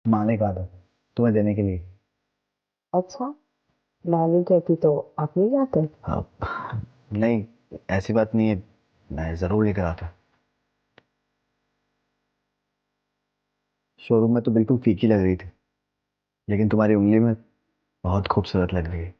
माँ ने कहा था तुम्हें देने के लिए। अच्छा, मैं नहीं कहती तो आप नहीं जाते? हाँ, नहीं, ऐसी बात नहीं है, मैं जरूर लेकर आता। शोरूम में तो बिल्कुल फीकी लग रही थी, लेकिन तुम्हारी उंगली में बहुत खूबसूरत लग रही है।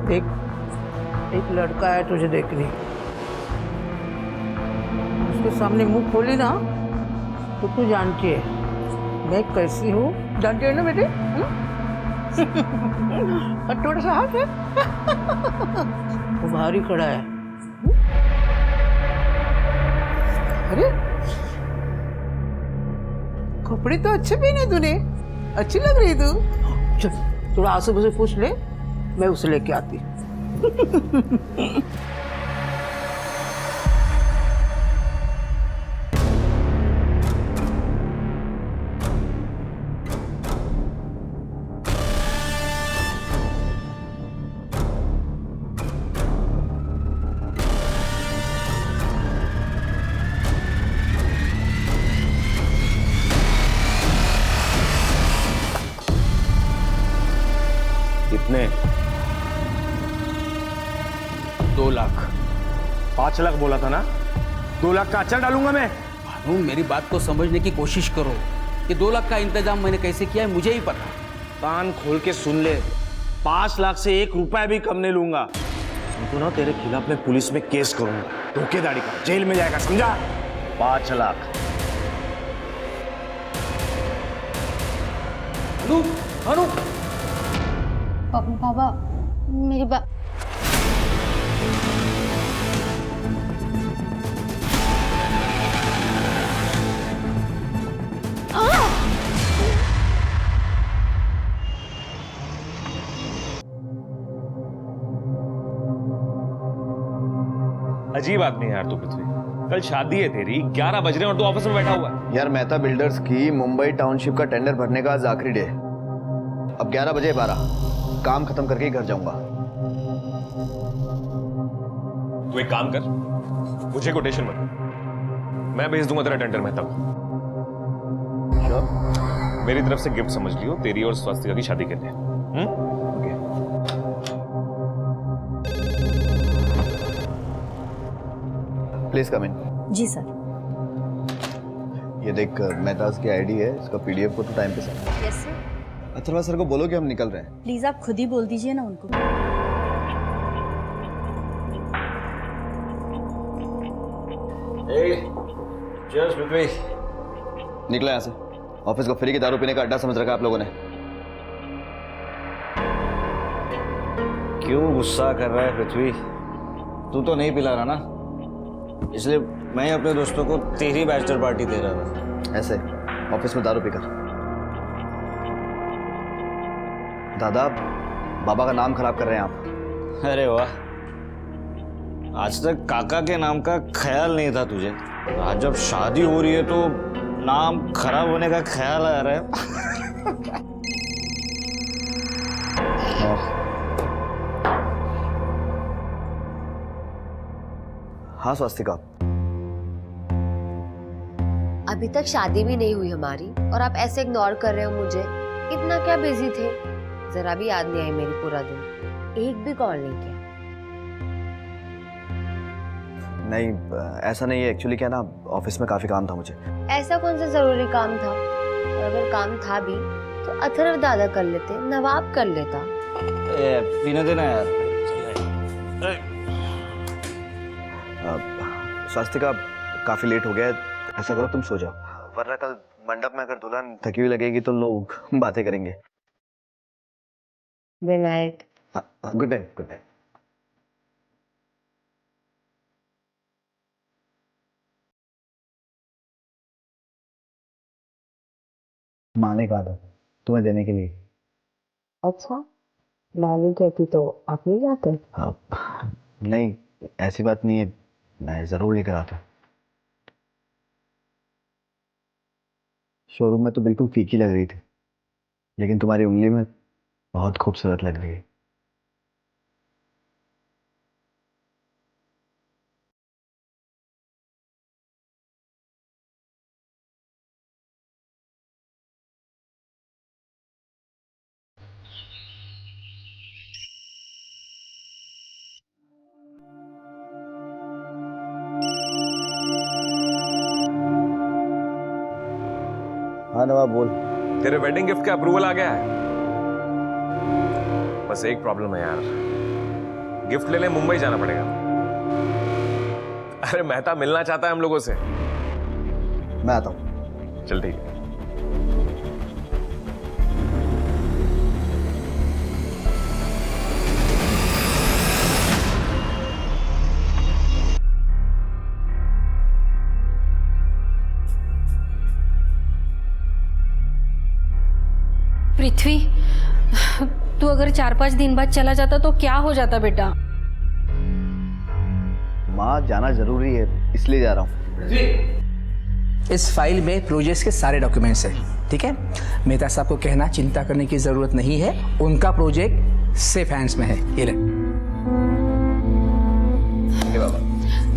देख, एक लड़का है तुझे देख रही, उसके सामने मुंह खोली ना तो तू जानती है मैं कैसी हूँ। जानती है ना बेटे? और थोड़ा सा हाथ है। वो भारी खड़ा है। अरे, कपड़े तो अच्छे पहने तूने, अच्छी लग रही तू। चल थोड़ा आंसू से पूछ ले, मैं उसे लेके आती। कितने? 2 लाख। 5 लाख बोला था ना? 2 लाख का अचार डालूंगा मैं। भानु, मेरी बात को समझने की कोशिश करो कि 2 लाख का इंतजाम मैंने कैसे किया है मुझे ही पता। कान खोल के सुन ले, 5 लाख से 1 रुपया भी कम नहीं लूंगा। तो ना तेरे खिलाफ मैं पुलिस में केस करूंगा, धोखेधड़ी का, जेल में जाएगा, समझा? 5 लाख। भानु, भानु, पापा, मेरी बात। अजीब आदमी है यार तू पृथ्वी। कल शादी है तेरी, 11 बज रहे हैं और तू ऑफिस में बैठा हुआ है। यार, मेहता बिल्डर्स की मुंबई टाउनशिप का टेंडर भरने का आज आखिरी डे है। अब 11 बजे 12, काम खत्म करके ही घर जाऊंगा। तू एक काम कर, मुझे कोटेशन बता, मैं भेज दूंगा तेरा टेंडर मेहता को। मेरी तरफ से गिफ्ट समझ लियो, तेरी और स्वास्तिका की शादी के लिए। ओके। Please come in. जी सर। ये देख, मेहताज की आईडी है, इसका पीडीएफ को तो टाइम पे send. Yes sir. Atharva sir को बोलो कि हम निकल रहे हैं। प्लीज आप खुद ही बोल दीजिए ना उनको। चीयर्स पृथ्वी। निकलो यहाँ से। ऑफिस को फ्री की दारू पीने का अड्डा समझ रखा है आप लोगों ने। क्यों गुस्सा कर रहा है पृथ्वी? तू तो नहीं पिला रहा ना, इसलिए मैं अपने दोस्तों को तेरी बैचलर पार्टी दे रहा था। ऐसे ऑफिस में दारू पीकर। दादा, बाबा का नाम खराब कर रहे हैं आप। अरे वाह, आज तक काका के नाम का ख्याल नहीं था तुझे, आज जब शादी हो रही है तो नाम खराब होने का ख्याल आ रहा है। हाँ स्वास्तिका। अभी तक शादी भी नहीं हुई हमारी और आप ऐसे इग्नोर कर रहे हो मुझे। इतना क्या बिजी थे? जरा भी याद नहीं आई मेरी पूरा दिन, एक भी कॉल नहीं किया। नहीं, ऐसा नहीं है। एक्चुअली क्या ना, ऑफिस में काफी काम था मुझे। ऐसा कौन सा जरूरी काम था? और अगर काम था भी तो अथर्व दादा कर लेते, नवाब कर लेता। पीने देना यार। स्वास्तिका, काफी लेट हो गया है, ऐसा करो तुम सो जाओ, वरना कल मंडप में अगर दुल्हन थकी हुई लगेगी तो लोग बातें करेंगे। Good night. Good night. Good night. माँ ने कहा था तुम्हें देने के लिए। अच्छा, मैं नहीं कहती तो आप नहीं जाते? हाँ, नहीं, ऐसी बात नहीं है, मैं ज़रूर लेकर आता। शोरूम में तो बिल्कुल फीकी लग रही थी, लेकिन तुम्हारी उंगली में बहुत खूबसूरत लग रही है। हाँ नवाब बोल। तेरे वेडिंग गिफ्ट का अप्रूवल आ गया है। बस एक प्रॉब्लम है यार, गिफ्ट लेने मुंबई जाना पड़ेगा। अरे मेहता मिलना चाहता है हम लोगों से। मैं आता हूँ। चल ठीक है। पृथ्वी, तू अगर 4-5 दिन बाद चला जाता तो क्या हो जाता बेटा? माँ जाना जरूरी है, इसलिए जा रहा हूँ। इस फाइल में प्रोजेक्ट्स के सारे डॉक्यूमेंट्स हैं, ठीक है? मेहता साहब को कहना चिंता करने की जरूरत नहीं है, उनका प्रोजेक्ट सेफ हैंड्स में है। ये ले।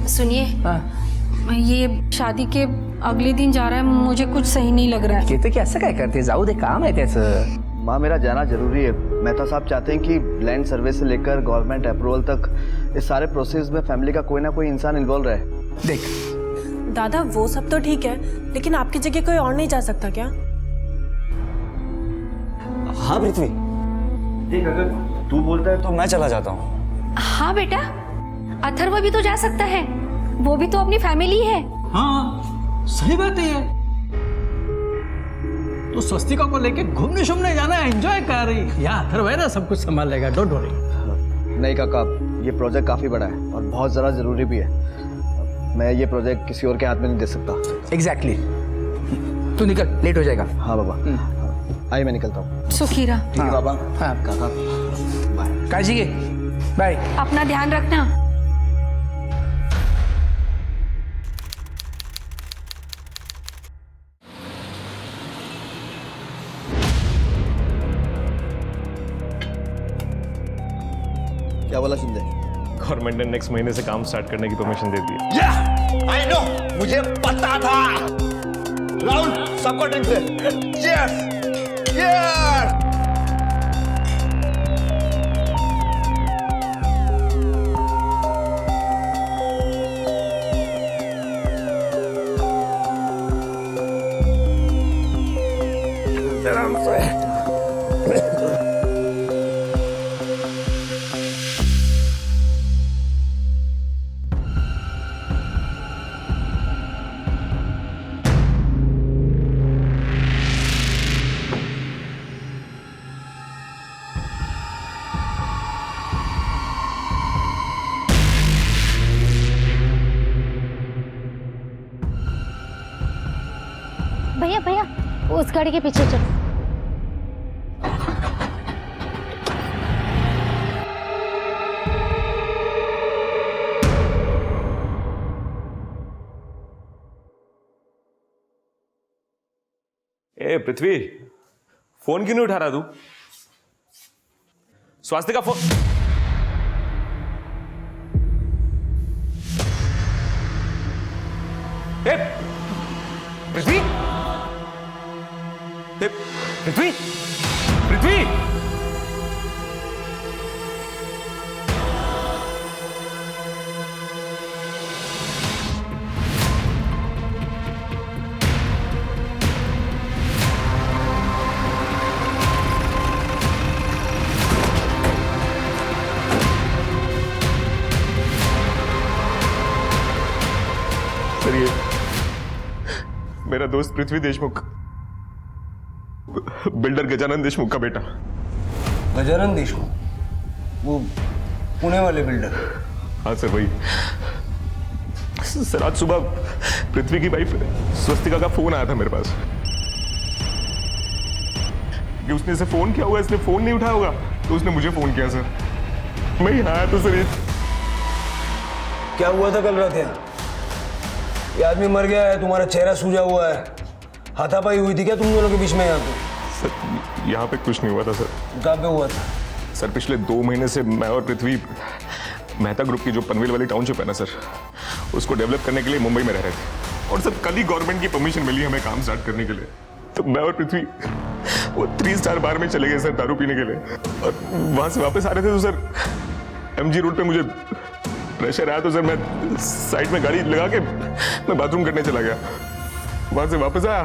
सुनिए, हाँ। ये शादी के अगले दिन जा रहा है, मुझे कुछ सही नहीं लग रहा है। कहते कि असं काय करते, जाऊ दे, काम है त्याचं। माँ मेरा जाना जरूरी है। मेहता साहब चाहते हैं कि लैंड सर्वे से लेकर गवर्नमेंट अप्रूवल तक इस सारे प्रोसेस में फैमिली का कोई ना कोई इंसान इन्वॉल्व रहे। देख दादा, वो सब तो ठीक है, लेकिन आपकी जगह कोई और नहीं जा सकता क्या? हाँ पृथ्वी, देख अगर तू बोलता है तो मैं चला जाता हूँ। हाँ बेटा, अथर्व भी तो जा सकता है, वो भी तो अपनी फैमिली है। हाँ सही बात है ये। तो स्वस्तिका को लेके घूमने शूमने जाना है, एंजॉय कर रही। यहाँ अथर्व है ना, सब कुछ संभाल लेगा, डोंट वरी। नहीं काका, ये प्रोजेक्ट काफ़ी बड़ा है और बहुत ज़्यादा ज़रूरी भी है। मैं ये प्रोजेक्ट किसी और के हाथ में नहीं दे सकता। एग्जैक्टली। तू निकल, लेट हो जाएगा। हाँ बाबा, आई मैं निकलता हूँ। सुखीरा, ठीक है बाबा। हाँ काका बाय। काजी के बाय। अपना ध्यान रखना। क्या बोला शिंदे? गवर्नमेंट ने नेक्स्ट महीने से काम स्टार्ट करने की परमिशन दे दी है। आई नो, मुझे पता था। राहुल, सबको ड्रिंक दे। Cheers! Cheers! भैया भैया, उस गाड़ी के पीछे चलो। ए पृथ्वी, फोन क्यों नहीं उठा रहा तू? स्वास्थ्य का फोन। ए पृथ्वी, ए पृथ्वी, पृथ्वी, सर ये मेरा दोस्त पृथ्वी देशमुख, बिल्डर गजानन देशमुख का बेटा। गजानन देशमुख, वो पुणे वाले बिल्डर? हाँ सर वही। सर आज सुबह पृथ्वी की वाइफ स्वस्तिका का फोन आया था मेरे पास कि उसने इसे फोन किया होगा, इसने फोन नहीं उठाया होगा, तो उसने मुझे फोन किया सर। मैं यहाँ आया तो सर क्या हुआ था कल रात यहाँ? ये आदमी मर गया है, तुम्हारा चेहरा सूजा हुआ है, हाथापाई हुई थी क्या तुम दोनों के बीच में यहाँ पे? सर यहाँ पे कुछ नहीं हुआ था सर। कहाँ पे हुआ था? सर पिछले 2 महीने से मैं और पृथ्वी मेहता ग्रुप की जो पनवेल वाली टाउनशिप है ना सर, उसको डेवलप करने के लिए मुंबई में रह रहे थे। और सर कल ही गवर्नमेंट की परमिशन मिली हमें काम स्टार्ट करने के लिए। तो मैं और पृथ्वी वो 3 स्टार बार में चले गए सर दारू पीने के लिए। और वहां से वापस आ रहे थे तो सर MG रोड पे मुझे प्रेशर आया, तो सर मैं साइड में गाड़ी लगा के मैं बाथरूम करने चला गया। वहां से वापस आया।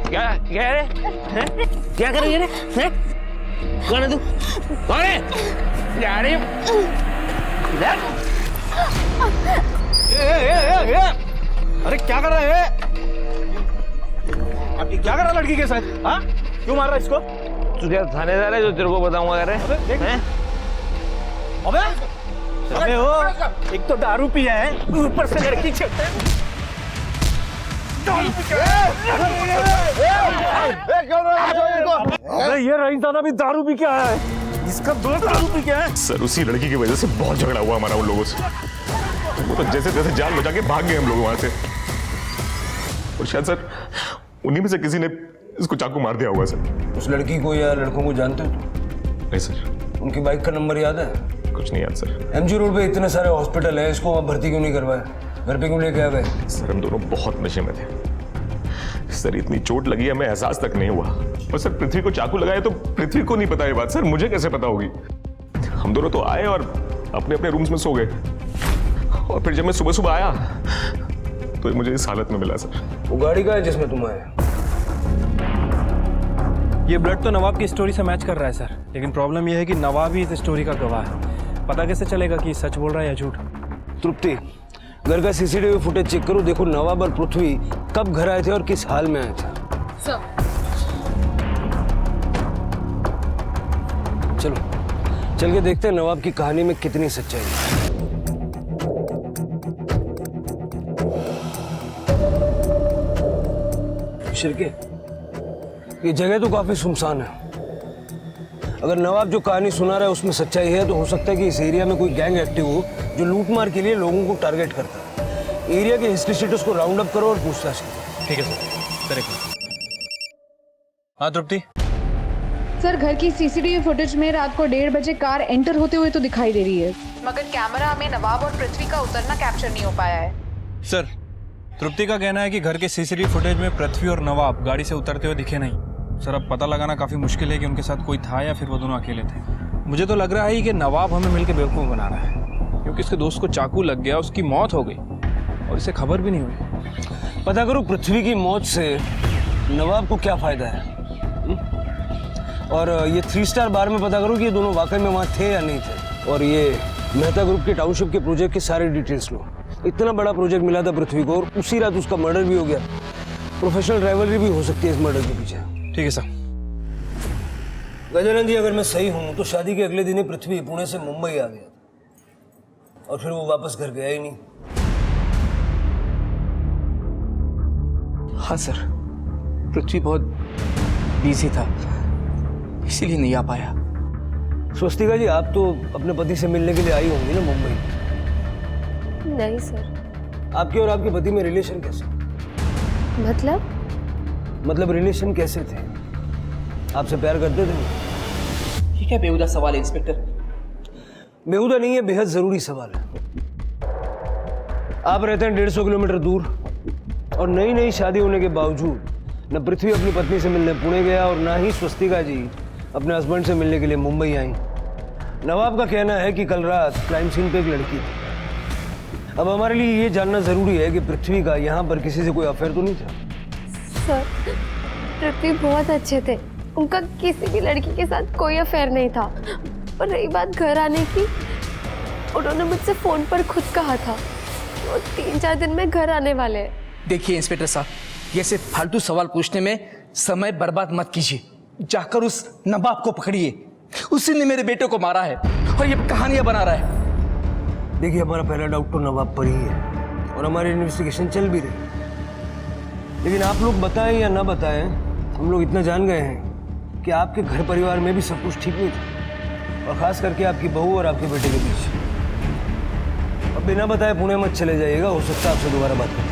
क्या क्या रे? क्या कर रही है रे? कौन है तू? कौन है? जा रही अरे क्या कर रहा है? क्या कर रहा लड़की के साथ? हाँ? क्यों मार रहा है इसको? तुझे थानेदार है जो तेरे को बताऊंगा। अरे अबे ओ, एक तो दारू पिया है, ऊपर से लड़की छेड़ता है। ये रईसदादा भी दारू पी के आया है। इसका दोस्त दारू पी के आया है। सर उसी लड़की की वजह से बहुत झगड़ा हुआ हमारा उन लोगों से। वो तो जैसे तैसे जान बचा के भाग गए हम लोग वहां से। और शायद सर उन्हीं में से किसी ने इसको चाकू मार दिया होगा सर। उस लड़की को या लड़कों को जानते हो तुम? नहीं सर। उनकी बाइक का नंबर याद है? कुछ नहीं याद सर। MG रोड पे इतने सारे हॉस्पिटल है, इसको वहाँ भर्ती क्यों नहीं करवाया? घर पे क्यों लेके आ गए? सर हम दोनों बहुत नशे में थे सर। इतनी चोट लगी हमें एहसास तक नहीं हुआ। और सर पृथ्वी को चाकू लगाया तो पृथ्वी को नहीं पता ये बात। सर मुझे कैसे पता होगी? हम दोनों तो आए और अपने अपने रूम्स में सो गए। और फिर जब मैं सुबह सुबह आया तो मुझे इस हालत में मिला सर। वो गाड़ी का है जिसमें तुम आए? ये ब्लड तो नवाब की स्टोरी से मैच कर रहा है सर, लेकिन प्रॉब्लम यह है कि नवाब ही इस स्टोरी का गवाह है। पता कैसे चलेगा कि सच बोल रहा है या झूठ? तृप्ति, घर का CCTV फुटेज चेक करो, देखो नवाब और पृथ्वी कब घर आए थे और किस हाल में आए थे। चलो चल के देखते हैं नवाब की कहानी में कितनी सच्चाई है। शिरके, ये जगह तो काफी सुनसान है। अगर नवाब जो कहानी सुना रहा है उसमें सच्चाई है तो हो सकता है कि इस एरिया में कोई गैंग एक्टिव हो जो लूटमार के लिए लोगों को टारगेट करता है। एरिया के हिस्ट्री शीटर्स को राउंड अप करो और पूछताछ करो। ठीक है सर, करेक्ट। हाँ तृप्ति। सर घर की CCTV फुटेज में रात को 1:30 बजे कार एंटर होते हुए तो दिखाई दे रही है, मगर कैमरा में नवाब और पृथ्वी का उतरना कैप्चर नहीं हो पाया है। सर तृप्ति का कहना है कि घर के CCTV फुटेज में पृथ्वी और नवाब गाड़ी से उतरते हुए दिखे नहीं। सर अब पता लगाना काफ़ी मुश्किल है कि उनके साथ कोई था या फिर वो दोनों अकेले थे। मुझे तो लग रहा है कि नवाब हमें मिलकर बेवकूफ़ बना रहा है, क्योंकि इसके दोस्त को चाकू लग गया, उसकी मौत हो गई और इसे खबर भी नहीं हुई। पता करो पृथ्वी की मौत से नवाब को क्या फ़ायदा है। और ये 3 स्टार बार में पता करो कि ये दोनों वाकई में वहाँ थे या नहीं थे। और ये मेहता ग्रुप के टाउनशिप के प्रोजेक्ट की सारी डिटेल्स लो। इतना बड़ा प्रोजेक्ट मिला था पृथ्वी को और उसी रात उसका मर्डर भी हो गया। प्रोफेशनल राइवलरी भी हो सकती है इस मर्डर के पीछे। ठीक है सर। गजानन जी, अगर मैं सही हूं तो शादी के अगले दिन ही पृथ्वी पुणे से मुंबई आ गया और फिर वो वापस घर गया ही नहीं। हाँ सर, पृथ्वी बहुत बिजी था, इसीलिए नहीं आ पाया। स्वस्तिका जी, आप तो अपने पति से मिलने के लिए आई होंगी ना मुंबई? नहीं सर। आपके और आपके पति में रिलेशन कैसे? मतलब रिलेशन कैसे थे? आपसे प्यार करते थे? ये क्या बेहुदा सवाल है इंस्पेक्टर? बेहुदा नहीं है, बेहद जरूरी सवाल है। आप रहते हैं 150 किलोमीटर दूर और नई शादी होने के बावजूद न पृथ्वी अपनी पत्नी से मिलने पुणे गया और ना ही स्वस्तिका जी अपने हस्बैंड से मिलने के लिए मुंबई आई। नवाब का कहना है कि कल रात क्राइम सीन पे एक लड़की थी। अब हमारे लिए ये जानना जरूरी है कि पृथ्वी का यहाँ पर किसी से कोई अफेयर तो नहीं था? सर पृथ्वी बहुत अच्छे थे, उनका किसी भी लड़की के साथ कोई अफेयर नहीं था। और रही बात घर आने की, उन्होंने मुझसे फोन पर खुद कहा था वो 3-4 दिन में घर आने वाले हैं। देखिए इंस्पेक्टर साहब, ये सिर्फ फालतू सवाल पूछने में समय बर्बाद मत कीजिए। जाकर उस नवाब को पकड़िए, उसी ने मेरे बेटे को मारा है और ये कहानियां बना रहा है। देखिए, हमारा पहला डाउट तो नवाब पर ही है और हमारी इन्वेस्टिगेशन चल भी रही। लेकिन आप लोग बताएं या ना बताएं, हम लोग इतना जान गए हैं कि आपके घर परिवार में भी सब कुछ ठीक नहीं था, और खास करके आपकी बहू और आपके बेटे के बीच। अब बिना बताए पुणे मत चले जाइएगा, हो सकता है आपसे दोबारा बात करें।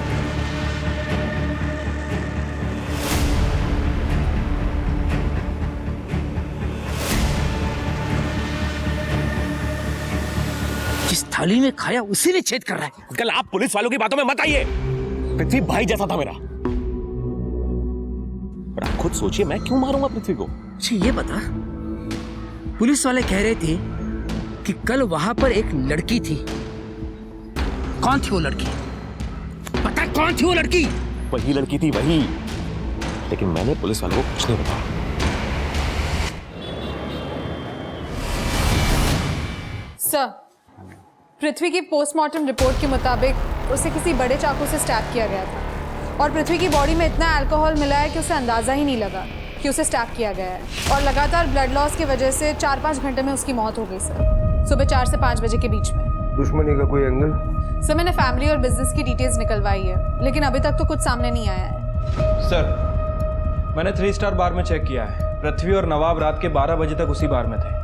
जिस थाली में खाया उसी में छेद कर रहा है। कल आप पुलिस वालों की बातों में मत आइए। पृथ्वी भाई जैसा था मेरा। पर आप खुद सोचिए, मैं क्यों मारूंगा पृथ्वी को? अच्छा ये बता, पुलिस वाले कह रहे थे कि कल वहां पर एक लड़की थी। कौन थी वो लड़की? पता है कौन थी वो लड़की? वही लड़की थी, वही। लेकिन मैंने पुलिस वालों को कुछ नहीं बताया। सर, पृथ्वी की पोस्टमार्टम रिपोर्ट के मुताबिक उसे किसी बड़े चाकू से स्टैब किया गया था, और पृथ्वी की बॉडी में इतना अल्कोहल मिला है कि उसे अंदाजा ही नहीं लगा कि उसे स्टैब किया गया है, और लगातार ब्लड लॉस की वजह से 4-5 घंटे में उसकी मौत हो गई सर, सुबह 4 से 5 बजे के बीच में। दुश्मनी का कोई एंगल? सर, मैंने फैमिली और बिजनेस की डिटेल्स निकलवाई है, लेकिन अभी तक तो कुछ सामने नहीं आया है। सर, मैंने 3 स्टार बार में चेक किया है। पृथ्वी और नवाब रात के 12 बजे तक उसी बार में थे।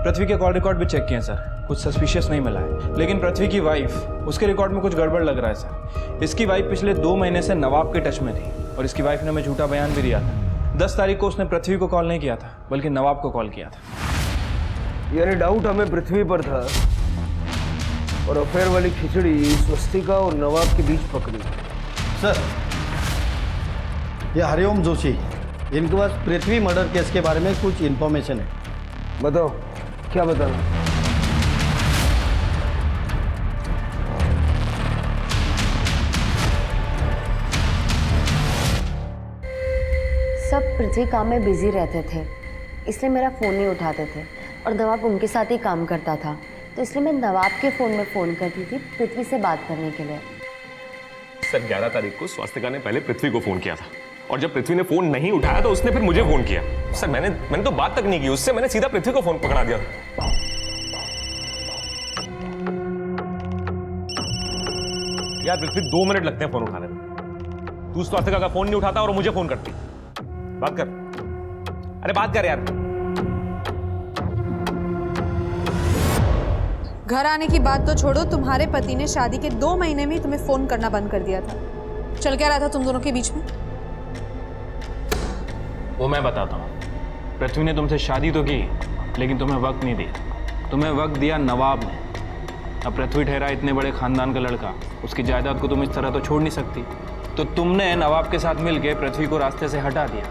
पृथ्वी के कॉल रिकॉर्ड भी चेक किए हैं सर, कुछ सस्पिशियस नहीं मिला है। लेकिन पृथ्वी की वाइफ, उसके रिकॉर्ड में कुछ गड़बड़ लग रहा है सर। इसकी वाइफ पिछले 2 महीने से नवाब के टच में थी, और इसकी वाइफ ने हमें झूठा बयान भी दिया था। 10 तारीख को उसने पृथ्वी को कॉल नहीं किया था, बल्कि नवाब को कॉल किया था। यानी डाउट हमें पृथ्वी पर था, और अफेयर वाली खिचड़ी स्वस्तिका और नवाब के बीच पकड़ी। सर, ये हरिओम जोशी, इनके पास पृथ्वी मर्डर केस के बारे में कुछ इन्फॉर्मेशन है। बताओ, क्या बताना? सब पृथ्वी काम में बिजी रहते थे, इसलिए मेरा फ़ोन नहीं उठाते थे, और नवाब उनके साथ ही काम करता था, तो इसलिए मैं नवाब के फ़ोन में फ़ोन करती थी पृथ्वी से बात करने के लिए। सर, 11 तारीख को स्वास्तिका ने पहले पृथ्वी को फोन किया था, और जब पृथ्वी ने फोन नहीं उठाया तो उसने फिर मुझे फोन किया। सर, मैंने तो बात तक नहीं की उससे, मैंने सीधा पृथ्वी को फोन पकड़ा दिया। यार पृथ्वी, 2 मिनट लगते हैं फोन उठाने में। तू स्वास्तिका का फोन नहीं उठाता और मुझे फोन करती। बात कर, अरे बात कर यार। घर आने की बात तो छोड़ो, तुम्हारे पति ने शादी के 2 महीने में तुम्हें फोन करना बंद कर दिया था। चल क्या रहा था तुम दोनों के बीच में? वो मैं बताता हूँ। पृथ्वी ने तुमसे शादी तो की, लेकिन तुम्हें वक्त नहीं दिया। तुम्हें वक्त दिया नवाब ने। अब पृथ्वी ठहरा इतने बड़े खानदान का लड़का, उसकी जायदाद को तुम इस तरह तो छोड़ नहीं सकती। तो तुमने नवाब के साथ मिलकर पृथ्वी को रास्ते से हटा दिया।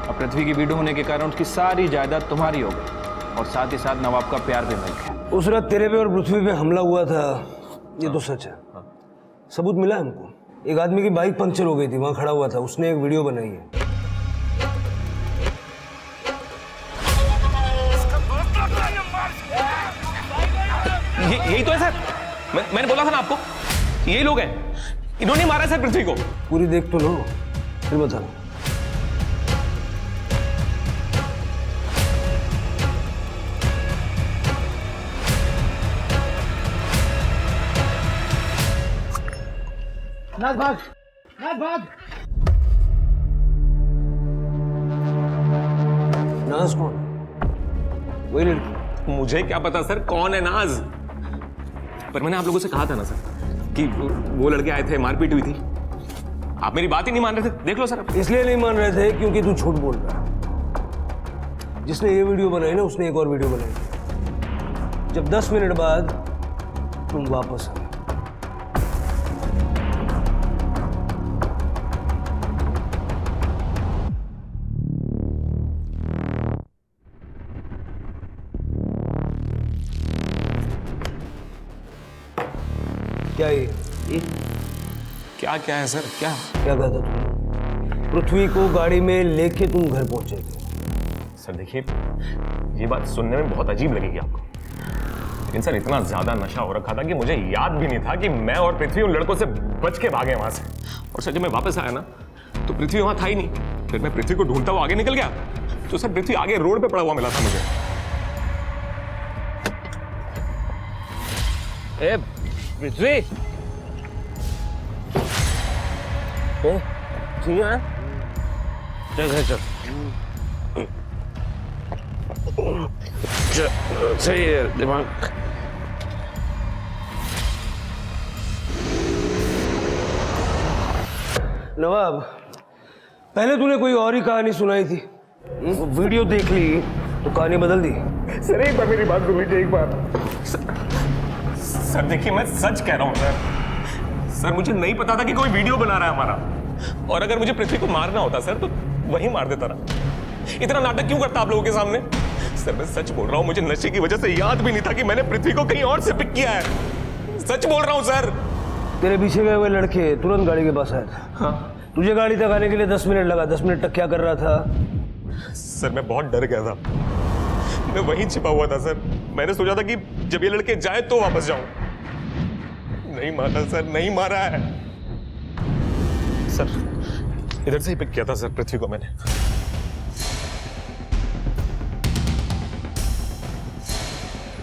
अब पृथ्वी की विडो होने के कारण उसकी सारी जायदाद तुम्हारी हो गई, और साथ ही साथ नवाब का प्यार भी मिल गया। उस रात तेरे पे और पृथ्वी पे हमला हुआ था, ये तो सच है। सबूत मिला हमको। एक आदमी की बाइक पंक्चर हो गई थी, वहां खड़ा हुआ था, उसने एक वीडियो बनाई है। यही तो है सर, मैंने बोला था ना आपको, यही लोग हैं। इन्होंने मारा सर पृथ्वी को। पूरी देख तो लो, फिर बताना। नाथ भाग, नाथ भाग। नाज कौन? वही लड़की। मुझे क्या पता सर कौन है नाज, पर मैंने आप लोगों से कहा था ना सर कि वो लड़के आए थे, मारपीट हुई थी। आप मेरी बात ही नहीं मान रहे थे। देख लो सर। इसलिए नहीं मान रहे थे क्योंकि तू झूठ बोल रहा है। जिसने ये वीडियो बनाई ना, उसने एक और वीडियो बनाई। जब 10 मिनट बाद तुम वापस आए। क्या ये क्या क्या है सर? क्या क्या कहा था तुमने? पृथ्वी को गाड़ी में लेके तुम घर पहुंचे थे। सर देखिए, ये बात सुनने में बहुत अजीब लगेगी आपको, लेकिन सर इतना ज्यादा नशा हो रखा था कि मुझे याद भी नहीं था कि मैं और पृथ्वी उन लड़कों से बच के भागे वहां से। और सर जब मैं वापस आया ना, तो पृथ्वी वहां था ही नहीं। फिर मैं पृथ्वी को ढूंढता हुआ आगे निकल गया, तो सर पृथ्वी आगे रोड पे पड़ा हुआ मिला था मुझे। ए पृथ्वी, ठीक है, चल चल चल। सही है दिमाग। नवाब, पहले तूने कोई और ही कहानी सुनाई थी, वीडियो देख ली तो कहानी बदल दी। सर एक बार मेरी बात सुन लीजिए एक बार। सर देखिए मैं सच कह रहा हूँ सर मुझे नहीं पता था कि कोई वीडियो बना रहा है हमारा, और अगर मुझे पृथ्वी को मारना होता सर तो वही मार देता रहा। इतना नाटक क्यों करता आप लोगों के सामने? सर मैं सच बोल रहा हूँ, मुझे नशे की वजह से याद भी नहीं था कि मैंने पृथ्वी को कहीं और से पिक किया है। सच बोल रहा हूँ सर। तेरे पीछे गए हुए लड़के तुरंत गाड़ी के पास आए थे। हाँ। तुझे गाड़ी तक आने के लिए 10 मिनट लगा। 10 मिनट तक क्या कर रहा था? सर मैं बहुत डर गया था, मैं वहीं छिपा हुआ था सर। मैंने सोचा था कि जब ये लड़के जाए तो वापस जाऊं। नहीं मारा सर, नहीं मारा है सर। इधर से ही पिक किया था सर पृथ्वी को मैंने।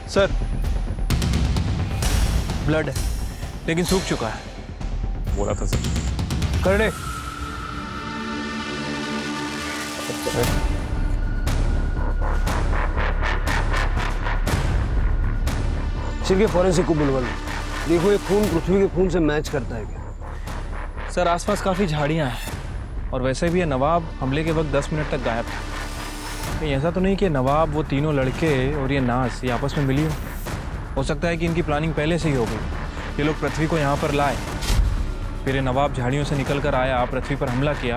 सर ब्लड है लेकिन सूख चुका है। बोला था सर। कर दे। सिर्फ फॉरेंसिक को बुलवा लो, देखो ये खून पृथ्वी के खून से मैच करता है क्या। सर आसपास काफ़ी झाड़ियाँ हैं और वैसे भी ये नवाब हमले के वक्त 10 मिनट तक गायब था। कहीं ऐसा तो नहीं कि नवाब, वो तीनों लड़के और ये नाज ये आपस में मिली हो सकता है कि इनकी प्लानिंग पहले से ही हो गई। ये लोग पृथ्वी को यहाँ पर लाए, फिर ये नवाब झाड़ियों से निकल कर आया, पृथ्वी पर हमला किया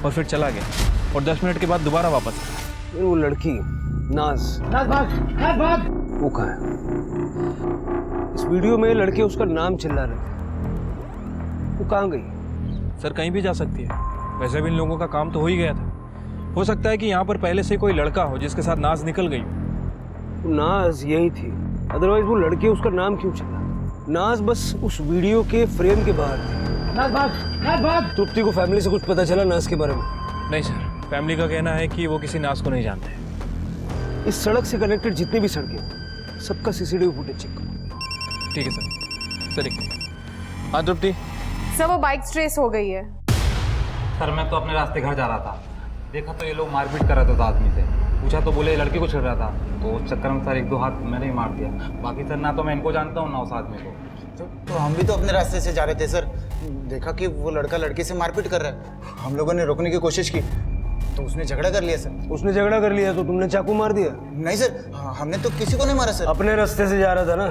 और फिर चला गया और 10 मिनट के बाद दोबारा वापस आया। वो लड़की नाज भाग वो कहाँ है? इस वीडियो में लड़के उसका नाम चिल्ला रहे थे, वो कहाँ गई? सर कहीं भी जा सकती है, वैसे भी इन लोगों का काम तो हो ही गया था। हो सकता है कि यहाँ पर पहले से कोई लड़का हो जिसके साथ नाज निकल गई हो। नाज यही थी, अदरवाइज वो लड़के उसका नाम क्यों चिल्ला? नाज बस उस वीडियो के फ्रेम के बाहर थी। नाज भाग। तृप्ति को फैमिली से कुछ पता चला नाज के बारे में? नहीं सर, फैमिली का कहना है कि वो किसी नाज को नहीं जानते। इस सड़क से कनेक्टेड जितनी भी सड़कें, सबका सीसीटीवी फुटेज चेक करो। ठीक है सर। सर एक हाँ तृप्ति। सर वो बाइक ट्रेस हो गई है। सर मैं तो अपने रास्ते घर जा रहा था, देखा तो ये लोग मारपीट कर रहे थे उस आदमी से। पूछा तो बोले लड़की को छेड़ रहा था, तो उस चक्कर में सर 1-2 हाथ मैंने ही मार दिया। बाकी सर ना तो मैं इनको जानता हूँ ना उस आदमी को। तो हम भी तो अपने रास्ते से जा रहे थे सर, देखा कि वो लड़का लड़की से मारपीट कर रहा है। हम लोगों ने रोकने की कोशिश की तो उसने झगड़ा कर लिया सर। उसने झगड़ा कर लिया तो तुमने चाकू मार दिया? नहीं सर, हमने तो किसी को नहीं मारा सर। अपने रास्ते से जा रहा था ना,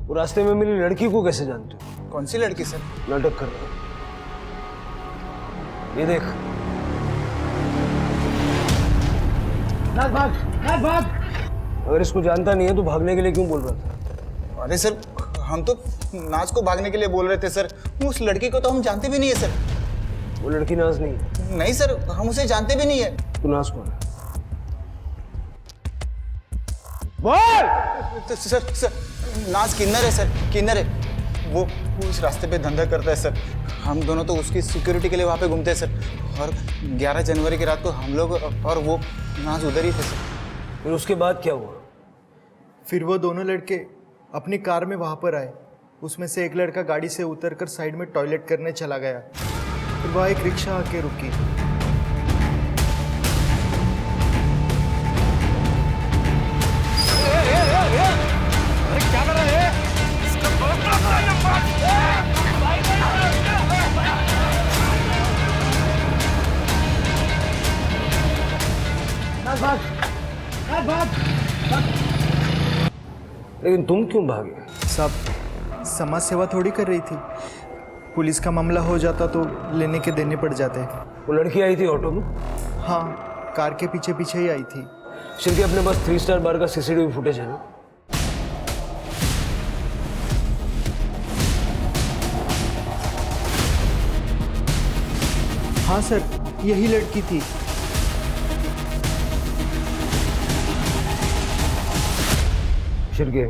वो रास्ते में मिली लड़की को कैसे जानते हो? कौन सी लड़की सर? नाटक कर रहा है, ये देख। भाग। अगर इसको जानता नहीं है तो भागने के लिए क्यों बोल रहा था? अरे सर हम तो नाज को भागने के लिए बोल रहे थे सर, उस लड़की को तो हम जानते भी नहीं है सर। वो लड़की नाज नहीं है। नहीं सर, हम उसे जानते भी नहीं है। तू नाज कौन है? बोल। तो सर नाज किन्नर है सर, किन्नर है। वो उस रास्ते पे धंधा करता है सर। हम दोनों तो उसकी सिक्योरिटी के लिए वहाँ पे घूमते हैं सर। और 11 जनवरी की रात को हम लोग और वो नाज उधर ही थे सर। फिर उसके बाद क्या हुआ? फिर वो दोनों लड़के अपनी कार में वहाँ पर आए। उसमें से एक लड़का गाड़ी से उतरकर साइड में टॉयलेट करने चला गया। फिर वहाँ एक रिक्शा आके रुकी। अरे क्या कर रहे हैं? लेकिन तुम क्यों भागे? सब समाज सेवा थोड़ी कर रही थी। पुलिस का मामला हो जाता तो लेने के देने पड़ जाते। वो लड़की आई थी ऑटो में? हाँ, कार के पीछे पीछे ही आई थी। शिल्पी अपने पास 3 स्टार बार का सीसीटीवी फुटेज है ना? हाँ सर, यही लड़की थी। शिरके,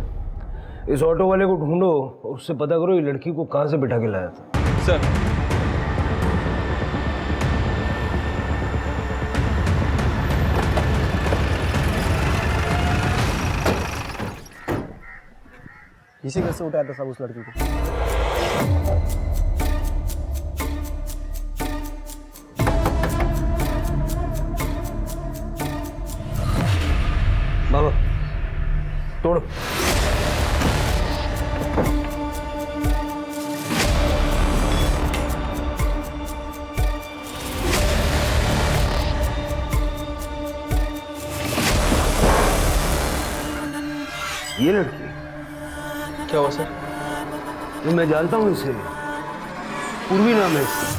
इस ऑटो वाले को ढूंढो और उससे पता करो ये लड़की को कहाँ से बिठा के लाया था। सर इसी कैसे उठाया था सब उस लड़की को? ये लड़की क्या हुआ सर? ये मैं जानता हूँ इसे, पूर्वी नाम है इसका।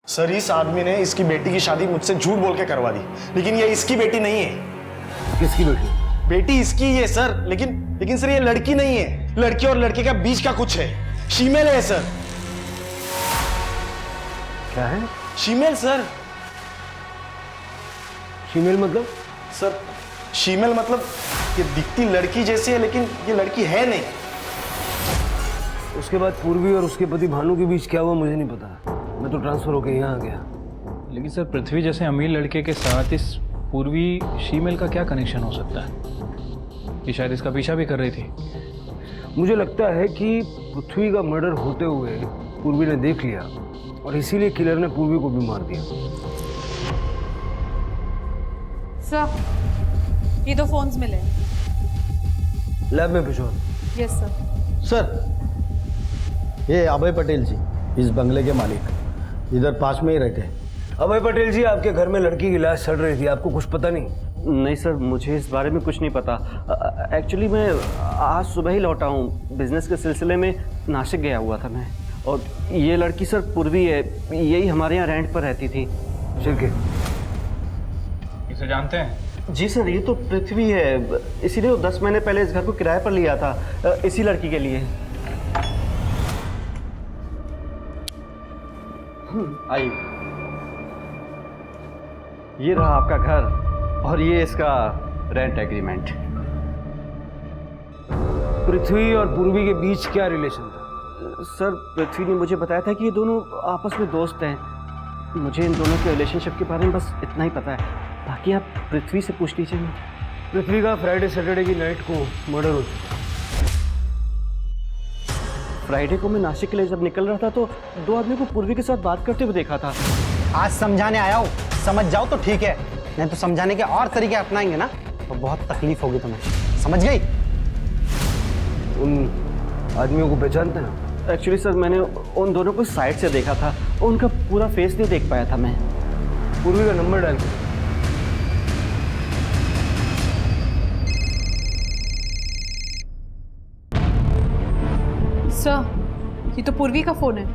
सर इस आदमी ने इसकी बेटी की शादी मुझसे झूठ बोल के करवा दी, लेकिन ये इसकी बेटी नहीं है। किसकी बेटी? बेटी इसकी ही है सर, लेकिन सर ये लड़की नहीं है। लड़की और लड़के का बीच का कुछ है, फीमेल है सर। क्या है? Female sir. फीमेल मतलब? सर फीमेल मतलब ये दिखती लड़की जैसी है, लेकिन ये लड़की है नहीं। उसके बाद पूर्वी और उसके पति भानु के बीच क्या हुआ मुझे नहीं पता, मैं तो ट्रांसफर होके यहाँ आ गया। लेकिन सर पृथ्वी जैसे अमीर लड़के के साथ इस पूर्वी शीमेल का क्या कनेक्शन हो सकता है? कि शायद इसका पीछा भी कर रही थी। मुझे लगता है कि पृथ्वी का मर्डर होते हुए पूर्वी ने देख लिया और इसीलिए किलर ने पूर्वी को भी मार दिया। सर ये दो फोन्स मिले। लैब में भिजवा। Yes sir. सर ये अभय पटेल जी, इस बंगले के मालिक, इधर पास में ही रहते हैं। अभय पटेल जी, आपके घर में लड़की की लाश सड़ रही थी, आपको कुछ पता नहीं? नहीं सर, मुझे इस बारे में कुछ नहीं पता। एक्चुअली मैं आज सुबह ही लौटा हूँ, बिजनेस के सिलसिले में नासिक गया हुआ था मैं। और ये लड़की सर पूर्वी है, यही हमारे यहाँ रेंट पर रहती थी। ठीक है। इसे जानते हैं? जी सर, ये तो पृथ्वी है, इसीलिए 10 महीने पहले इस घर को किराए पर लिया था, इसी लड़की के लिए। आइए, ये रहा आपका घर और ये इसका रेंट एग्रीमेंट। पृथ्वी और पूर्वी के बीच क्या रिलेशन था? सर पृथ्वी ने मुझे बताया था कि ये दोनों आपस में दोस्त हैं। मुझे इन दोनों के रिलेशनशिप के बारे में बस इतना ही पता है, बाकी आप पृथ्वी से पूछ लीजिए। पृथ्वी का फ्राइडे सैटरडे की नाइट को मर्डर हो चुका। फ्राइडे को मैं नासिक के लिए जब निकल रहा था तो 2 आदमी को पूर्वी के साथ बात करते हुए देखा था। आज समझाने आया हूँ, समझ जाओ तो ठीक है, नहीं तो समझाने के और तरीके अपनाएंगे ना तो बहुत तकलीफ होगी तुम्हें, समझ गई? उन आदमियों को पहचानते हैं? एक्चुअली सर मैंने उन दोनों को साइड से देखा था, उनका पूरा फेस नहीं देख पाया था मैं। पूर्वी का नंबर डाल। सर ये तो पूर्वी का फोन है।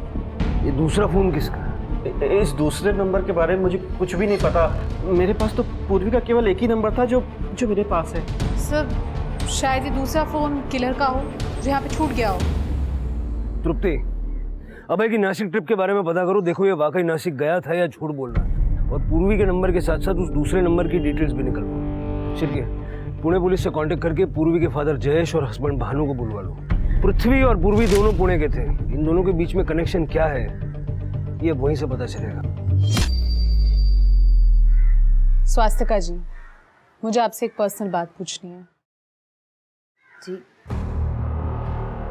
ये दूसरा फोन किसका? इस दूसरे नंबर के बारे में मुझे कुछ भी नहीं पता। मेरे पास तो पूर्वी का केवल एक ही नंबर था जो मेरे पास है। सर शायद ये दूसरा फोन किलर का हो जो यहाँ पे छूट गया हो। तृप्ति, अभय की नासिक ट्रिप के बारे में पता करो, देखो ये वाकई नासिक गया था या झूठ बोल रहा है। और पूर्वी के नंबर के साथ साथ उस दूसरे नंबर की डिटेल्स भी निकलवाओ। शिरके, पुणे पुलिस से कांटेक्ट करके पूर्वी के फादर जयेश और हस्बैंड भानु को बुलवा लो। पृथ्वी और पूर्वी दोनों पुणे के थे, इन दोनों के बीच में कनेक्शन क्या है ये वहीं से पता चलेगा। स्वास्तिका जी, मुझे आपसे एक पर्सनल बात पूछनी है। जी।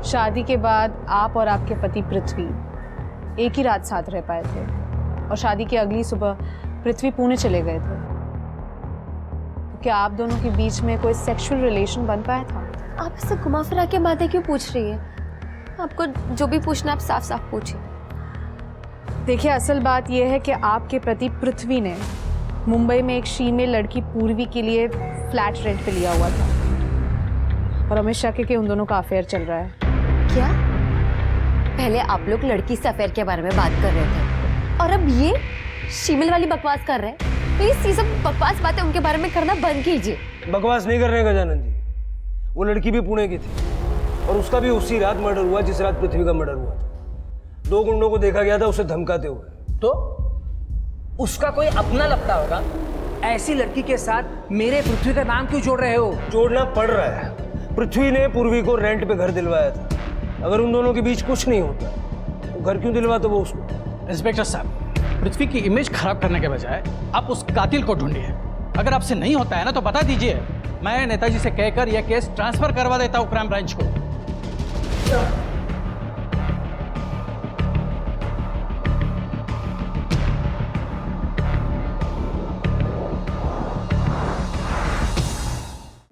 शादी के बाद आप और आपके पति पृथ्वी एक ही रात साथ रह पाए थे और शादी की अगली सुबह पृथ्वी पुणे चले गए थे। तो क्या आप दोनों के बीच में कोई सेक्सुअल रिलेशन बन पाया था? आप इससे घुमा फिरा के बातें क्यों पूछ रही है? आपको जो भी पूछना आप साफ साफ पूछिए। देखिए, असल बात यह है कि आपके पति पृथ्वी ने मुंबई में एक फीमेल लड़की पूर्वी के लिए फ्लैट रेंट पे लिया हुआ था और हमें शक है कि उन दोनों का अफेयर चल रहा है। क्या? पहले आप लोग लड़की से अफेयर के बारे में बात कर रहे थे और अब ये शीमेल वाली बकवास कर रहे हैं। प्लीज ये सब बकवास बातें उनके बारे में करना बंद कीजिए। बकवास नहीं कर रहे गजानन जी, वो लड़की भी पुणे की थी और उसका भी उसी रात मर्डर हुआ जिस रात पृथ्वी का मर्डर हुआ था। 2 गुंडों को देखा गया था उसे धमकाते हुए। तो उसका कोई अपना लगता होगा। ऐसी लड़की के साथ मेरे पृथ्वी का नाम क्यों जोड़ रहे हो? जोड़ना पड़ रहा है। पृथ्वी ने पूर्वी को रेंट पे घर दिलवाया था। अगर उन दोनों के बीच कुछ नहीं होता तो घर क्यों दिलवाता वो उसको? इंस्पेक्टर साहब, पृथ्वी की इमेज खराब करने के बजाय आप उस कातिल को ढूंढिए। अगर आपसे नहीं होता है ना तो बता दीजिए, मैं नेताजी से कहकर यह केस ट्रांसफर करवा देता हूँ क्राइम ब्रांच को।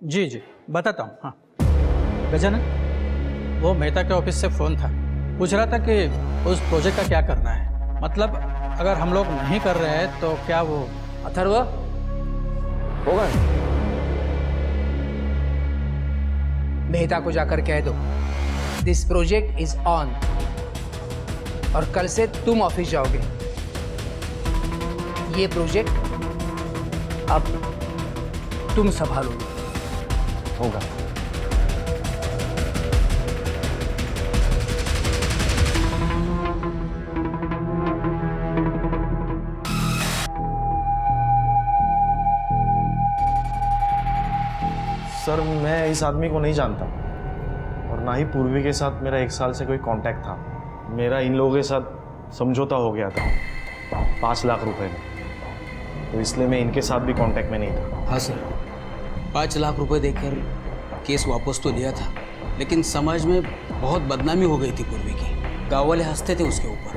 जी जी बताता हूँ। हाँ गजानन, वो मेहता के ऑफिस से फ़ोन था, पूछ रहा था कि उस प्रोजेक्ट का क्या करना है। मतलब अगर हम लोग नहीं कर रहे हैं तो क्या वो अथर्व, होगा। मेहता को जाकर कह दो दिस प्रोजेक्ट इज ऑन, और कल से तुम ऑफिस जाओगे। ये प्रोजेक्ट अब तुम संभालोगे। होगा। सर मैं इस आदमी को नहीं जानता और ना ही पूर्वी के साथ मेरा 1 साल से कोई कांटेक्ट था। मेरा इन लोगों के साथ समझौता हो गया था 5 लाख रुपए में, तो इसलिए मैं इनके साथ भी कांटेक्ट में नहीं था। हाँ सर, 5 लाख रुपए देकर केस वापस तो लिया था, लेकिन समाज में बहुत बदनामी हो गई थी पूर्वी की। गाँव वाले हंसते थे उसके ऊपर,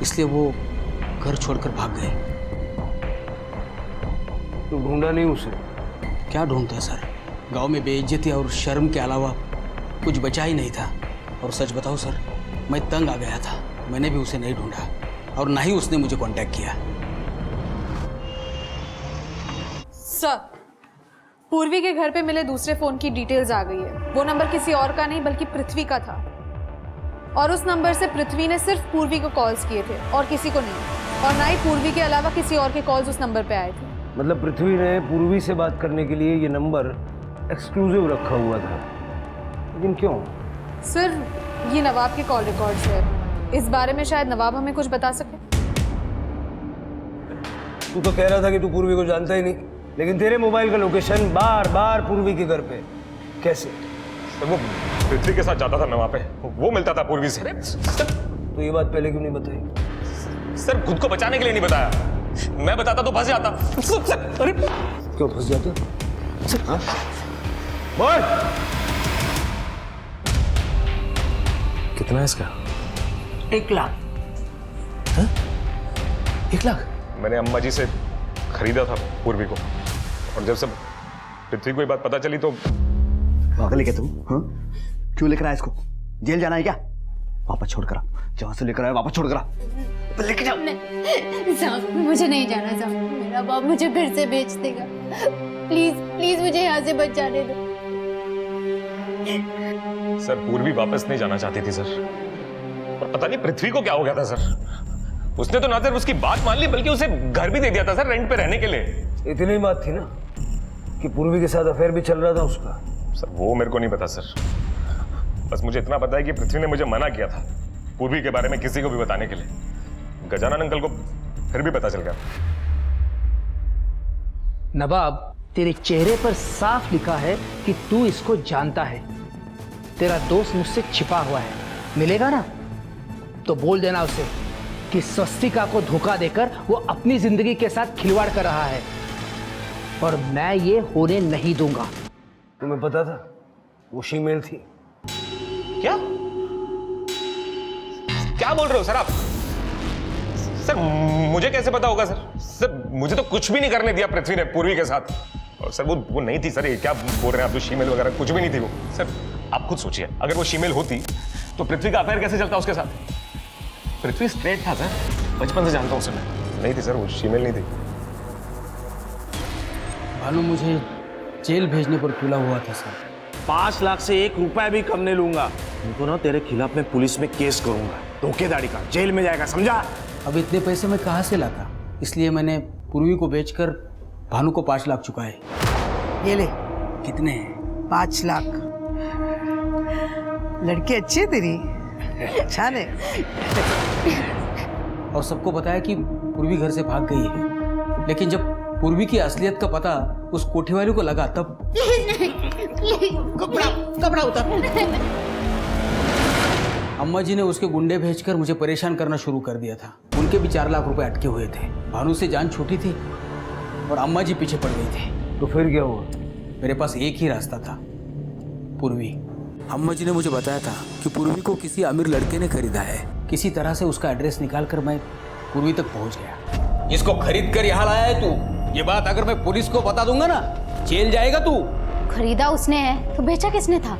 इसलिए वो घर छोड़कर भाग गए। तो ढूंढा नहीं उसे? क्या ढूंढता सर, गांव में बेइज्जती और शर्म के अलावा कुछ बचा ही नहीं था। और सच बताओ सर, मैं तंग आ गया था। मैंने भी उसे नहीं ढूंढा और ना ही उसने मुझे कांटेक्ट किया। सर, पूर्वी के घर पे मिले दूसरे फोन की डिटेल्स आ गई है। वो नंबर किसी और का नहीं बल्कि पृथ्वी का था, और उस नंबर से पृथ्वी ने सिर्फ पूर्वी को कॉल्स किए थे और किसी को नहीं, और ना ही पूर्वी के अलावा किसी और के कॉल्स उस नंबर पे आए थे। मतलब पृथ्वी ने पूर्वी से बात करने के लिए ये नंबर एक्सक्लूसिव रखा हुआ था, लेकिन क्यों? सर, ये नवाब के कॉल रिकॉर्ड्स है। इस बारे में शायद नवाब हमें कुछ बता सके। तू तो कह रहा था कि तू पूर्वी को जानता ही नहीं, लेकिन तेरे मोबाइल का लोकेशन बार बार पूर्वी के घर पे कैसे? वो पृथ्वी के साथ जाता था मैं वहां पे, वो मिलता था पूर्वी से। तो ये बात पहले क्यों नहीं बताई? सर खुद को बचाने के लिए नहीं बताया, मैं बताता तो फंस जाता। अरे क्यों फंस जाता? हाँ? बोल। कितना है इसका? 1 लाख। हाँ? 1 लाख? मैंने अम्मा जी से खरीदा था पूर्वी को, और जब सब पृथ्वी को ये बात पता चली तो पागल है क्या तुम? हाँ? क्यों लेकर आया इसको? जेल जाना है क्या? वापस छोड़ कर आ, जहां से लेकर आया वापस छोड़ कर आ, लेके जाओ। साहब, मुझे नहीं जाना साहब, मेरा बाप मुझे फिर से बेच देगा। प्लीज प्लीज मुझे यहाँ से बचाने दो। सर पूर्वी वापस नहीं जाना चाहती थी सर, और पता नहीं पृथ्वी को क्या हो गया था सर। उसने तो ना सिर्फ उसकी बात मान ली बल्कि उसे घर भी दे दिया था सर, रेंट पे रहने के लिए। इतनी बात थी ना कि पूर्वी के साथ अफेयर भी चल रहा था उसका। सर वो मेरे को नहीं पता सर, बस मुझे इतना पता है कि पृथ्वी ने मुझे मना किया था पूर्वी के बारे में किसी को भी बताने के लिए। गजानन अंकल को फिर भी पता चल गया। नवाब, तेरे चेहरे पर साफ लिखा है कि तू इसको जानता है। तेरा दोस्त मुझसे छिपा हुआ है, मिलेगा ना तो बोल देना उसे कि स्वस्तिका को धोखा देकर वो अपनी जिंदगी के साथ खिलवाड़ कर रहा है, और मैं ये होने नहीं दूंगा। तुम्हें पता था वो शीमेल थी? क्या क्या बोल रहे हो सर आप? सर मुझे कैसे पता होगा सर? सर मुझे तो कुछ भी नहीं करने दिया पृथ्वी ने पूर्वी के साथ। और सर वो नहीं थी सर, ये क्या बोल रहे हैं आप? जो शीमेल वगैरह कुछ भी नहीं थी वो। सर आप खुद सोचिए, अगर वो शीमेल होती तो पृथ्वी का अफेयर कैसे चलता उसके साथ? पृथ्वी स्ट्रेट था सर, बचपन से जानता हूं उसे मैं। नहीं थी सर, वो शीमेल नहीं थी। भानु मुझे जेल भेजने पर तुला हुआ था सर। 5 लाख से 1 रुपया भी कम नहीं लूंगा। तुमको ना तेरे खिलाफ मैं पुलिस में केस करूंगा, धोखेधड़ी का, जेल में जाएगा, समझा? अब इतने पैसे मैं कहाँ से लाता, इसलिए मैंने पूर्वी को बेचकर भानु को 5 लाख चुकाए। ये ले। कितने? 5 लाख। लड़की अच्छी है तेरी, छान है। और सबको बताया कि पूर्वी घर से भाग गई है, लेकिन जब पूर्वी की असलियत का पता उस कोठी वाले को लगा तब कपड़ा उतार। अम्मा जी ने उसके गुंडे भेजकर मुझे परेशान करना शुरू कर दिया था। उनके भी 4 लाख रुपए अटके हुए थे। भानु से जान छूटी थी और अम्मा जी पीछे पड़ गई थी। तो फिर क्या हुआ? मेरे पास एक ही रास्ता था, पूर्वी। अम्मा जी ने मुझे बताया था कि पूर्वी को किसी अमीर लड़के ने खरीदा है। किसी तरह से उसका एड्रेस निकालकर मैं पूर्वी तक पहुंच गया। इसको खरीद कर यहाँ लाया है तू। ये बात अगर मैं पुलिस को बता दूंगा ना, जेल जाएगा तू। खरीदा उसने है तो बेचा किसने था?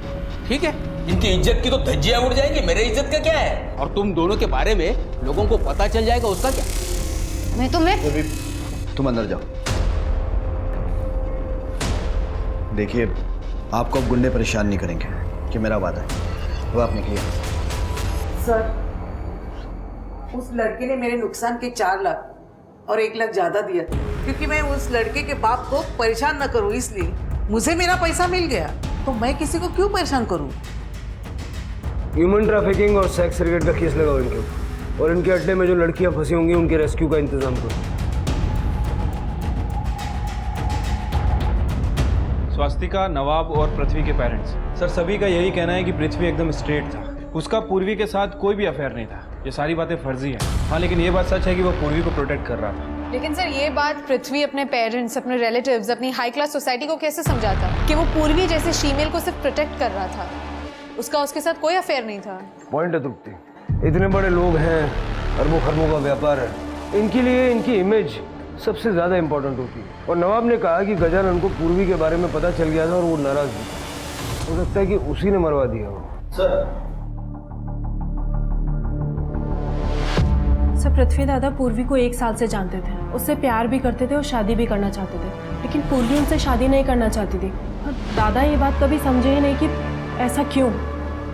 ठीक है, इनकी इज्जत की तो धज्जियां उड़ जाएंगी, मेरे इज्जत का क्या है? और तुम दोनों के बारे में लोगों को पता चल जाएगा, उसका क्या? मैं तुम्हें तुम अंदर जाओ। देखिए, आपको अब गुंडे परेशान नहीं करेंगे कि मेरा वादा है। वो आप निकलिए। सर, उस लड़के ने मेरे नुकसान के 4 लाख और 1 लाख ज्यादा दिया, क्योंकि मैं उस लड़के के बाप को परेशान न करूं, इसलिए मुझे मेरा पैसा मिल गया, तो मैं किसी को क्यों परेशान करूं? ह्यूमन ट्रैफिकिंग और सेक्स रैकेट का केस लगाओ इनके ऊपर, और इनके अड्डे में जो लड़कियां फंसी होंगी उनके रेस्क्यू का इंतजाम करो। स्वास्तिका, नवाब और पृथ्वी के पेरेंट्स, सर सभी का यही कहना है कि पृथ्वी एकदम स्ट्रेट था, उसका पूर्वी के साथ कोई भी अफेयर नहीं था। ये सारी बातें फर्जी है। हाँ, लेकिन ये बात सच है कि वो पूर्वी को प्रोटेक्ट कर रहा था। लेकिन सर ये बात पृथ्वी अपने पेरेंट्स, अपने रिलेटिव्स, अपनी हाई क्लास सोसाइटी को कैसे समझाता कि वो पूर्वी जैसे फीमेल को सिर्फ प्रोटेक्ट कर रहा था, उसका उसके साथ कोई अफेयर नहीं था। पॉइंट है तृप्ति, इतने बड़े लोग हैं, अरबों खरबों का व्यापार है, इनके लिए इनकी इमेज सबसे ज़्यादा इम्पोर्टेंट होती है। और नवाब ने कहा कि गजानन को पूर्वी के बारे में पता चल गया था और वो नाराज था। हो सकता है कि उसी ने मरवा दिया हो। सर, पृथ्वी दादा पूर्वी को 1 साल से जानते थे, उससे प्यार भी करते थे और शादी भी करना चाहते थे, लेकिन पूर्वी उनसे शादी नहीं करना चाहती थी। और दादा ये बात कभी समझे ही नहीं कि ऐसा क्यों,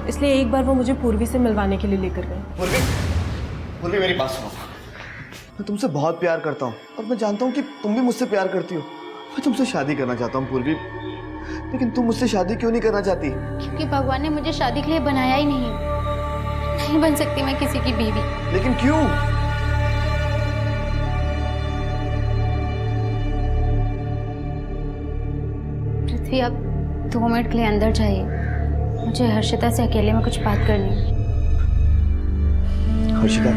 इसलिए एक बार वो मुझे पूर्वी से मिलवाने के लिए लेकर गए। पूर्वी, मेरी बात सुनो। मैं तुमसे बहुत प्यार करता हूँ और मैं जानता हूँ कि तुम भी मुझसे प्यार करती हो। मैं तुमसे शादी करना चाहता हूँ पूर्वी, लेकिन तुम मुझसे शादी क्यों नहीं करना चाहती? क्योंकि भगवान ने मुझे शादी के लिए बनाया ही नहीं बन सकती मैं किसी की बीवी। लेकिन क्यों? पृथ्वी, आप 2 मिनट के लिए अंदर जाइए, मुझे हर्षिता से अकेले में कुछ बात करनी है। हर्षिता,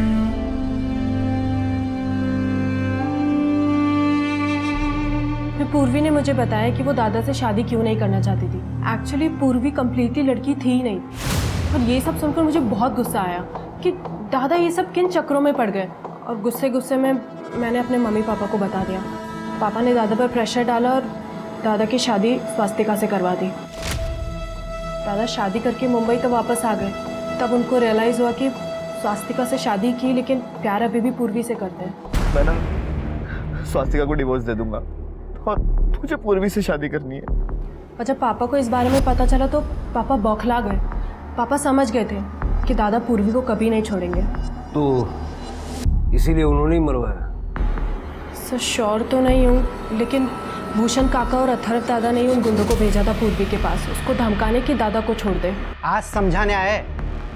पूर्वी ने मुझे बताया कि वो दादा से शादी क्यों नहीं करना चाहती थी। एक्चुअली पूर्वी कम्प्लीटली लड़की थी ही नहीं, और ये सब सुनकर मुझे बहुत गुस्सा आया कि दादा ये सब किन चक्रों में पड़ गए। और गुस्से गुस्से में मैंने अपने मम्मी पापा को बता दिया। पापा ने दादा पर प्रेशर डाला और दादा की शादी स्वास्तिका से करवा दी। दादा शादी करके मुंबई तो वापस आ गए, तब उनको रियलाइज़ हुआ कि स्वास्तिका से शादी की, लेकिन प्यार अभी भी पूर्वी से करते हैं। मैं ना स्वास्तिका को डिवोर्स दे दूंगा और मुझे पूर्वी से शादी करनी है। और जब पापा को इस बारे में पता चला तो पापा बौखला गए। पापा समझ गए थे कि दादा पूर्वी को कभी नहीं छोड़ेंगे। तो इसीलिए उन्होंने ही मरवाया? सर श्योर तो नहीं हूँ, लेकिन भूषण काका और अथर्व दादा ने ही उन गुंडों को भेजा था पूर्वी के पास, उसको धमकाने कि दादा को छोड़ दे। आज समझाने आए,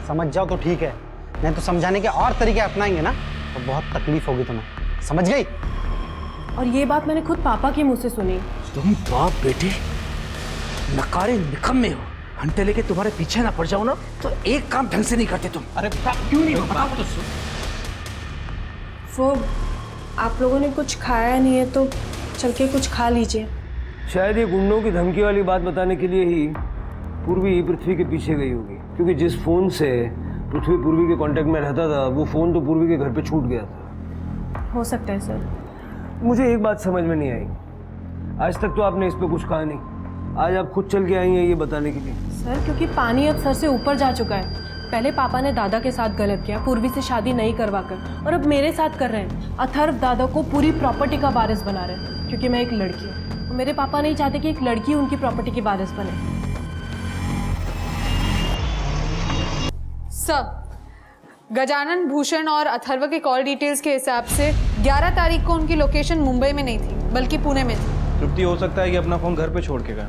समझ जाओ तो ठीक है, नहीं तो समझाने के और तरीके अपनाएंगे ना तो बहुत तकलीफ होगी तुम्हें, समझ गई? और ये बात मैंने खुद पापा के मुंह से सुनी। तुम बाप बेटी नकारे निकम्मे हो, घंटे लेके तुम्हारे पीछे ना पड़ जाओ ना तो एक काम ढंग से नहीं करते तुम। अरे क्यों नहीं बताओ तो। वो आप लोगों ने कुछ खाया नहीं है तो चल के कुछ खा लीजिए। शायद ये गुंडों की धमकी वाली बात बताने के लिए ही पूर्वी पृथ्वी के पीछे गई होगी, क्योंकि जिस फोन से पृथ्वी पूर्वी के कांटेक्ट में रहता था वो फोन तो पूर्वी के घर पे छूट गया था। हो सकता है सर। मुझे एक बात समझ में नहीं आई, आज तक तो आपने इस पे कुछ कहा नहीं, आज आप खुद चल के आई हैं ये बताने के लिए। सर क्योंकि पानी अब सर से ऊपर जा चुका है। पहले पापा ने दादा के साथ गलत किया, पूर्वी से शादी नहीं करवाकर, और अब मेरे साथ कर रहे हैं। अथर्व दादा को पूरी प्रॉपर्टी का वारिस बना रहे हैं क्योंकि मैं एक लड़की हूँ। मेरे पापा नहीं चाहते कि एक लड़की उनकी प्रॉपर्टी की वारिस बने। सब गजानन, भूषण और अथर्व के कॉल डिटेल्स के हिसाब से 11 तारीख को उनकी लोकेशन मुंबई में नहीं थी बल्कि पुणे में थी। तृप्ति, हो सकता है कि अपना फ़ोन घर पे छोड़ के गया।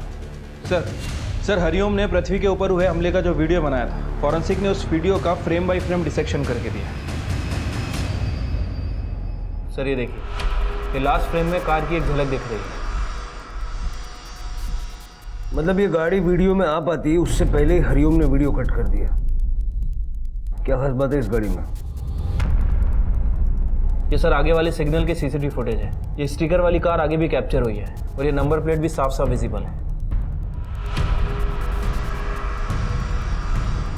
सर हरिओम ने पृथ्वी के ऊपर हुए हमले का जो वीडियो बनाया था, फॉरेंसिक ने उस वीडियो का फ्रेम बाय फ्रेम डिसेक्शन करके दिया। सर ये देखिए, ये लास्ट फ्रेम में कार की एक झलक दिख रही है। मतलब ये गाड़ी वीडियो में आ पाती उससे पहले ही हरिओम ने वीडियो कट कर दिया। क्या खास बात है इस गाड़ी में? ये सर आगे वाले सिग्नल के सीसीटीवी फुटेज है। ये स्टिकर वाली कार आगे भी कैप्चर हुई है और ये नंबर प्लेट भी साफ साफ विजिबल है।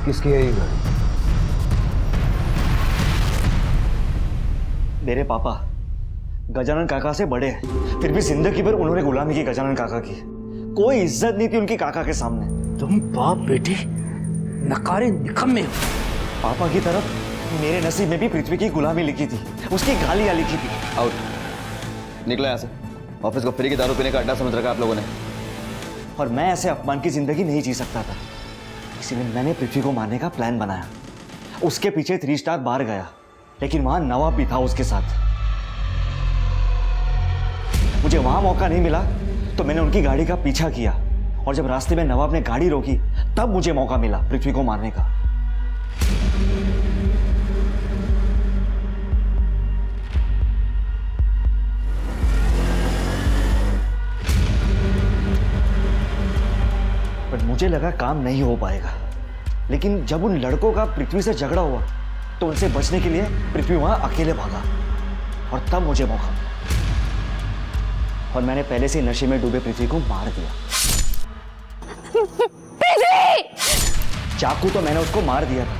किसकी है ये गाड़ी? मेरे पापा गजानन काका से बड़े हैं, फिर भी जिंदगी भर उन्होंने गुलामी की गजानन काका की। कोई इज्जत नहीं थी उनकी काका के सामने। तुम बाप बेटी नकारे निकम्मे हो। पापा की तरफ मेरे नसीब में भी पृथ्वी की गुलामी लिखी थी, उसकी गालियां लिखी थी। आउट, निकलो यहाँ से। ऑफिस को फ्री की दारू पीने का अड्डा समझ रखा आप लोगों ने। और मैं ऐसे अपमान की जिंदगी नहीं जी सकता था। इसीलिए मैंने पृथ्वी को मारने का प्लान बनाया। उसके पीछे 3 स्टार बाहर गया, लेकिन वहां नवाब भी था उसके साथ। मुझे वहां मौका नहीं मिला तो मैंने उनकी गाड़ी का पीछा किया, और जब रास्ते में नवाब ने गाड़ी रोकी तब मुझे मौका मिला पृथ्वी को मारने का। पर मुझे लगा काम नहीं हो पाएगा, लेकिन जब उन लड़कों का पृथ्वी से झगड़ा हुआ तो उनसे बचने के लिए पृथ्वी वहां अकेले भागा, और तब मुझे मौका मिला और मैंने पहले से नशे में डूबे पृथ्वी को मार दिया। चाकू तो मैंने उसको मार दिया था,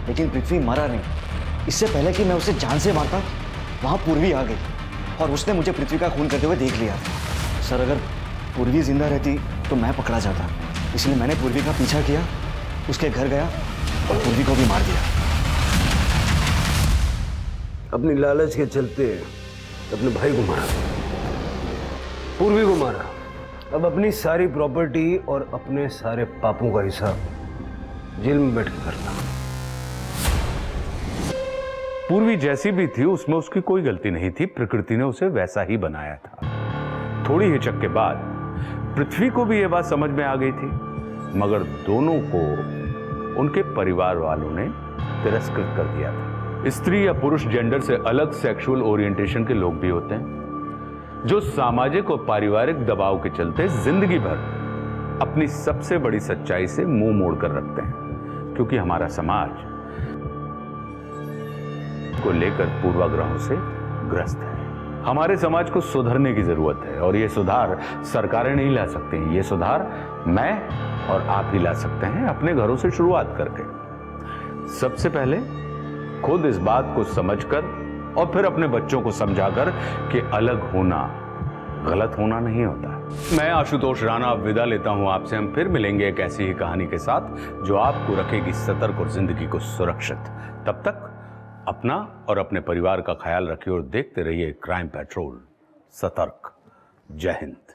लेकिन पृथ्वी मरा नहीं। इससे पहले कि मैं उसे जान से मारता, वहां पूर्वी आ गई और उसने मुझे पृथ्वी का खून करते हुए देख लिया। सर, अगर पूर्वी जिंदा रहती तो मैं पकड़ा जाता, इसलिए मैंने पूर्वी का पीछा किया, उसके घर गया और पूर्वी को भी मार दिया। अपनी लालच के चलते अपने भाई को मारा, पूर्वी को मारा। अब अपनी सारी प्रॉपर्टी और अपने सारे पापों का हिसाब जेल में बैठ के करना। पूर्वी जैसी भी थी उसमें उसकी कोई गलती नहीं थी, प्रकृति ने उसे वैसा ही बनाया था। थोड़ी हिचक के बाद पृथ्वी को भी यह बात समझ में आ गई थी, मगर दोनों को उनके परिवार वालों ने तिरस्कृत कर दिया था। स्त्री या पुरुष जेंडर से अलग सेक्सुअल ओरिएंटेशन के लोग भी होते हैं जो सामाजिक और पारिवारिक दबाव के चलते जिंदगी भर अपनी सबसे बड़ी सच्चाई से मुंह मोड़ कर रखते हैं, क्योंकि हमारा समाज को लेकर पूर्वाग्रहों से ग्रस्त है। हमारे समाज को सुधरने की जरूरत है, और यह सुधार सरकारें नहीं ला सकती। ये सुधार मैं और आप ही ला सकते हैं, अपने घरों से शुरुआत करके। सबसे पहले खुद इस बात को समझकर और फिर अपने बच्चों को समझाकर कि अलग होना गलत होना नहीं होता। मैं आशुतोष राणा अब विदा लेता हूं आपसे। हम फिर मिलेंगे एक ऐसी ही कहानी के साथ जो आपको रखेगी सतर्क और जिंदगी को सुरक्षित। तब तक अपना और अपने परिवार का ख्याल रखिए और देखते रहिए क्राइम पेट्रोल। सतर्क। जय हिंद।